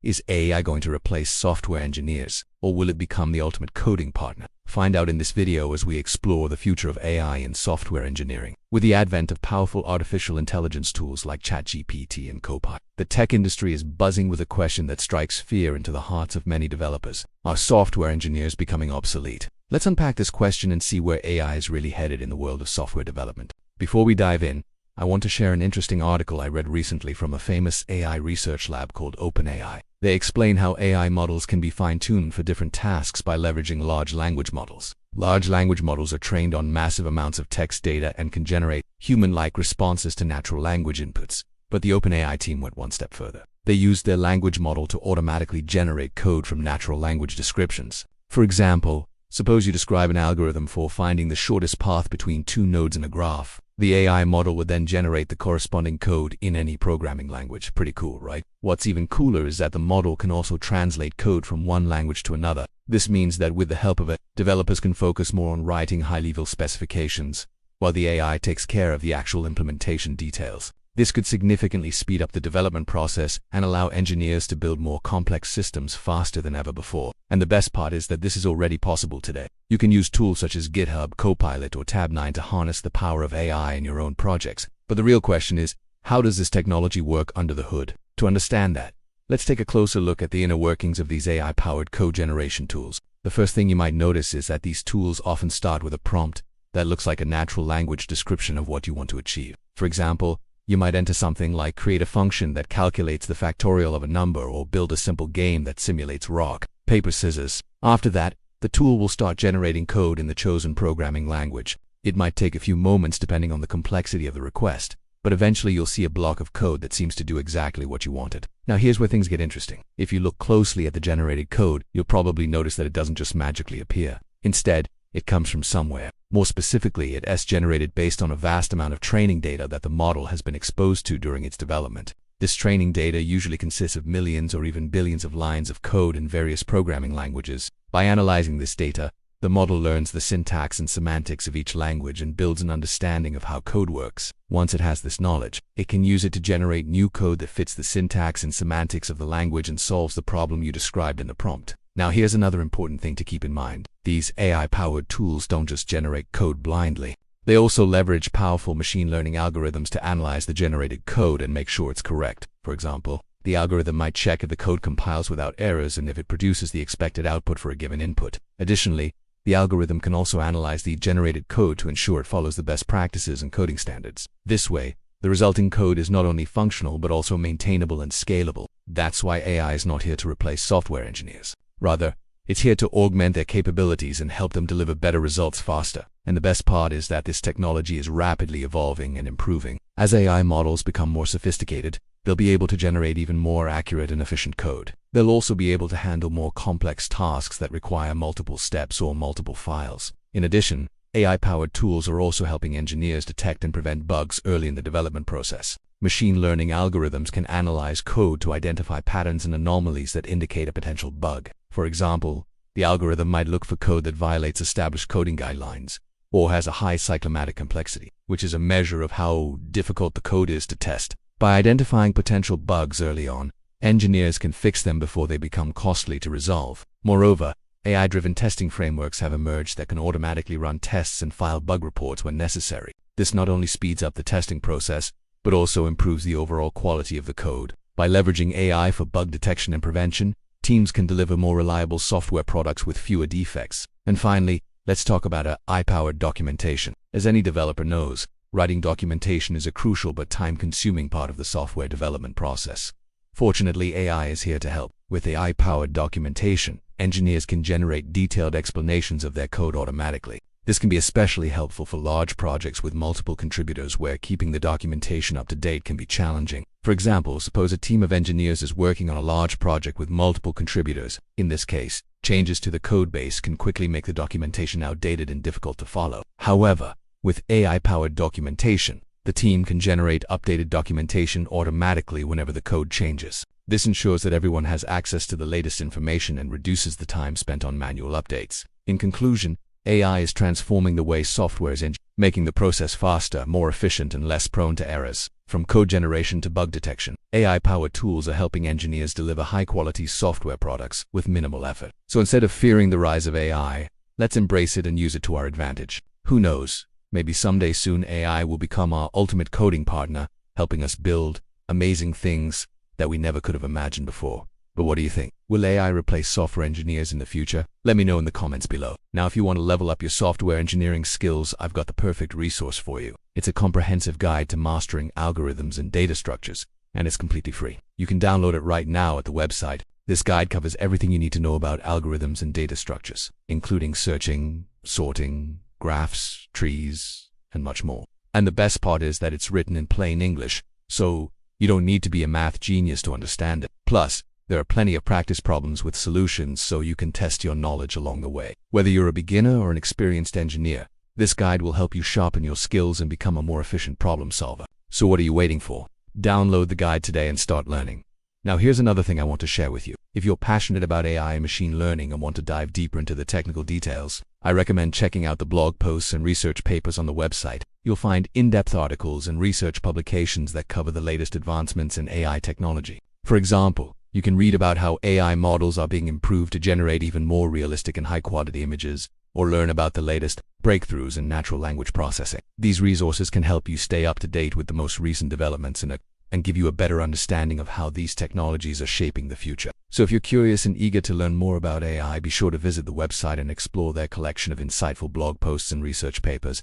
Is AI going to replace software engineers, or will it become the ultimate coding partner? Find out in this video as we explore the future of AI in software engineering. With the advent of powerful artificial intelligence tools like ChatGPT and Copilot, the tech industry is buzzing with a question that strikes fear into the hearts of many developers. Are software engineers becoming obsolete? Let's unpack this question and see where AI is really headed in the world of software development. Before we dive in, I want to share an interesting article I read recently from a famous AI research lab called OpenAI. They explain how AI models can be fine-tuned for different tasks by leveraging large language models. Large language models are trained on massive amounts of text data and can generate human-like responses to natural language inputs. But the OpenAI team went one step further. They used their language model to automatically generate code from natural language descriptions. For example, suppose you describe an algorithm for finding the shortest path between two nodes in a graph. The AI model would then generate the corresponding code in any programming language. Pretty cool, right? What's even cooler is that the model can also translate code from one language to another. This means that with the help of it, developers can focus more on writing high-level specifications, while the AI takes care of the actual implementation details. This could significantly speed up the development process and allow engineers to build more complex systems faster than ever before. And the best part is that this is already possible today. You can use tools such as GitHub Copilot or TabNine to harness the power of AI in your own projects. But the real question is, how does this technology work under the hood? To understand that, let's take a closer look at the inner workings of these AI-powered code generation tools. The first thing you might notice is that these tools often start with a prompt that looks like a natural language description of what you want to achieve. For example, you might enter something like create a function that calculates the factorial of a number or build a simple game that simulates rock, paper, scissors. After that, the tool will start generating code in the chosen programming language. It might take a few moments depending on the complexity of the request, but eventually you'll see a block of code that seems to do exactly what you wanted. Now here's where things get interesting. If you look closely at the generated code, you'll probably notice that it doesn't just magically appear. Instead, it comes from somewhere. More specifically, it's generated based on a vast amount of training data that the model has been exposed to during its development. This training data usually consists of millions or even billions of lines of code in various programming languages. By analyzing this data, the model learns the syntax and semantics of each language and builds an understanding of how code works. Once it has this knowledge, it can use it to generate new code that fits the syntax and semantics of the language and solves the problem you described in the prompt. Now here's another important thing to keep in mind. These AI-powered tools don't just generate code blindly. They also leverage powerful machine learning algorithms to analyze the generated code and make sure it's correct. For example, the algorithm might check if the code compiles without errors and if it produces the expected output for a given input. Additionally, the algorithm can also analyze the generated code to ensure it follows the best practices and coding standards. This way, the resulting code is not only functional but also maintainable and scalable. That's why AI is not here to replace software engineers. Rather, it's here to augment their capabilities and help them deliver better results faster. And the best part is that this technology is rapidly evolving and improving. As AI models become more sophisticated, they'll be able to generate even more accurate and efficient code. They'll also be able to handle more complex tasks that require multiple steps or multiple files. In addition, AI-powered tools are also helping engineers detect and prevent bugs early in the development process. Machine learning algorithms can analyze code to identify patterns and anomalies that indicate a potential bug. For example, the algorithm might look for code that violates established coding guidelines or has a high cyclomatic complexity, which is a measure of how difficult the code is to test. By identifying potential bugs early on, engineers can fix them before they become costly to resolve. Moreover, AI-driven testing frameworks have emerged that can automatically run tests and file bug reports when necessary. This not only speeds up the testing process, but also improves the overall quality of the code. By leveraging AI for bug detection and prevention, teams can deliver more reliable software products with fewer defects. And finally, let's talk about AI-powered documentation. As any developer knows, writing documentation is a crucial but time-consuming part of the software development process. Fortunately, AI is here to help. With AI-powered documentation, engineers can generate detailed explanations of their code automatically. This can be especially helpful for large projects with multiple contributors where keeping the documentation up to date can be challenging. For example, suppose a team of engineers is working on a large project with multiple contributors. In this case, changes to the code base can quickly make the documentation outdated and difficult to follow. However, with AI-powered documentation, the team can generate updated documentation automatically whenever the code changes. This ensures that everyone has access to the latest information and reduces the time spent on manual updates. In conclusion, AI is transforming the way software is engineered, making the process faster, more efficient, and less prone to errors. From code generation to bug detection, AI-powered tools are helping engineers deliver high-quality software products with minimal effort. So instead of fearing the rise of AI, let's embrace it and use it to our advantage. Who knows? Maybe someday soon AI will become our ultimate coding partner, helping us build amazing things that we never could have imagined before. But what do you think? Will AI replace software engineers in the future? Let me know in the comments below. Now, if you want to level up your software engineering skills, I've got the perfect resource for you. It's a comprehensive guide to mastering algorithms and data structures, and it's completely free. You can download it right now at the website. This guide covers everything you need to know about algorithms and data structures, including searching, sorting, graphs, trees, and much more. And the best part is that it's written in plain English, so you don't need to be a math genius to understand it. Plus, there are plenty of practice problems with solutions so you can test your knowledge along the way. Whether you're a beginner or an experienced engineer, this guide will help you sharpen your skills and become a more efficient problem solver. So what are you waiting for? Download the guide today and start learning. Now here's another thing I want to share with you. If you're passionate about AI and machine learning and want to dive deeper into the technical details, I recommend checking out the blog posts and research papers on the website. You'll find in-depth articles and research publications that cover the latest advancements in AI technology. For example, you can read about how AI models are being improved to generate even more realistic and high-quality images, or learn about the latest breakthroughs in natural language processing. These resources can help you stay up to date with the most recent developments and give you a better understanding of how these technologies are shaping the future. So if you're curious and eager to learn more about AI, be sure to visit the website and explore their collection of insightful blog posts and research papers.